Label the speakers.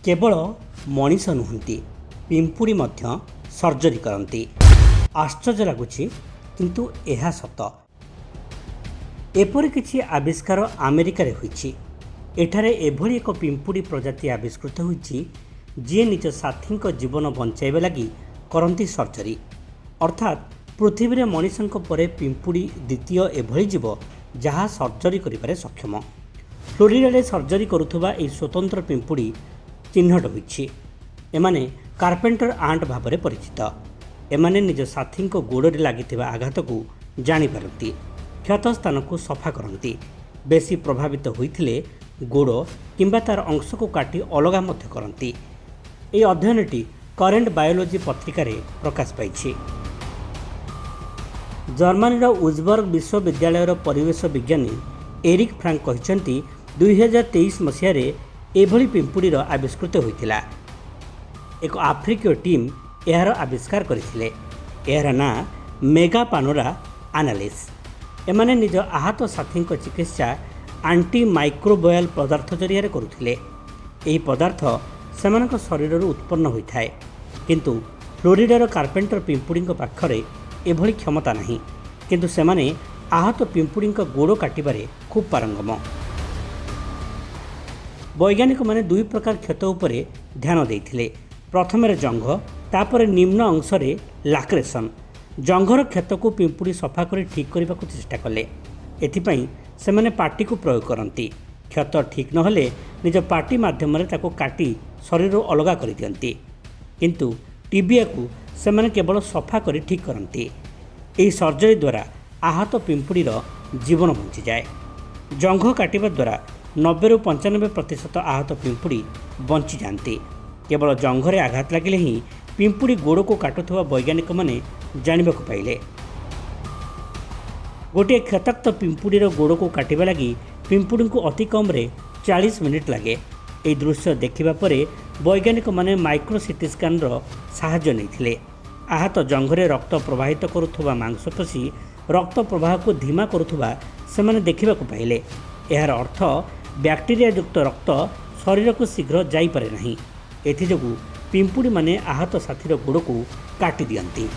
Speaker 1: केवल मनीष नुहति पिंपुड़ी मध्य सर्जरी करती। आश्चर्य लगुच किंतु यह सत। एपरि किछि आविष्कार अमेरिका रे होइछि। एठारे एभली एक पिंपुड़ी प्रजाति आविष्कृत होइछि जी निज साथी जीवन बंचाइबा लगी करती सर्जरी। अर्थात पृथ्वी रे मनीषक परे पिंपुड़ी द्वितीय एभली जीव जहाँ सर्जरी करिबारे सक्षम। फ्लोरिडा सर्जरी करुथुबा एही स्वतंत्र पिंपुड़ी चिन्हट होइछि। एमाने कार्पेंटर आंट भाव में परिचित। एमाने निज साथी गोड़े लगी आघात को जापारती, क्षत स्थान को सफा करती। बेसी प्रभावित होइथिले गोड़ किंबा तार अंश को काटी अलगा मध्य करती। ये अध्ययनटी करेंट बायोलॉजी पत्रिका प्रकाश पाई। जर्मनी उजबर्ग विश्वविद्यालय परिवेश विज्ञानी एरिक फ्रांक कहते 2023 मसीह एभली पिंपुड़ीर आविष्कृत होइथिला। एक आफ्रिकीय टीम यार आविष्कार करथिले। यार ना मेगापानोरा एनालिस। एमाने निज आहत साथी चिकित्सा आंटी माइक्रोबायल पदार्थ जरिया करुथिले। एही पदार्थ सेमानक शरीर उत्पन्न होइथाए, किंतु फ्लोरिडार कार्पेंटर पिंपुड़ी पाखरे एभली क्षमता नहीं। किंतु सेमाने आहत पिंपुड़ी गोड़ काटिबारे खूब पारंगम। वैज्ञानिक माने दुई प्रकार क्षत उपरे ध्यान देइथिले। प्रथम जंघ, तापर निम्न अंशरे लाक्रेशन। जंघर क्षत को पिंपुड़ी सफा कर ठीक करने को चेष्टा कले। एथिपाई सेमाने पाटी को प्रयोग करती। क्षत ठीक नहले निज पाटी माध्यम ताको काटी शरीर अलगा कर दियंती। किंतु टीबिया को सेमाने केवल सफा कर ठीक करती। एही सर्जरी द्वारा आहत पिंपुड़ीर जीवन बंची जाए। जंघ काटिबा द्वारा 90 ରୁ 95% आहत पिंपुड़ी बंची जाती। केवल जंघरे आघात लगिले ही पिंपुड़ी गोड़ को काटुवा वैज्ञानिक माने जानिबा को पाइले। गोटे क्षताक्त पिंपुड़ीर गोड़ को काटिबा लगी पिंपुड़ी को अति कम 40 मिनिट लगे। यह दृश्य देखिबा परे वैज्ञानिक माने माइक्रो सीटी स्कैन साहाय्य नैथिले। आहत जंघरे रक्त प्रवाहित करुथुवा मांसपेशी रक्त प्रवाह को धीमा करुथुवा सेमाने देखिबा को पाइले। यार अर्थ बैक्टेरिया युक्त रक्त शरीर को शीघ्र जाई पारे नहीं। एथिजोगु पिंपुड़ी माने आहत साथीर गोड़ को काटी दियंती।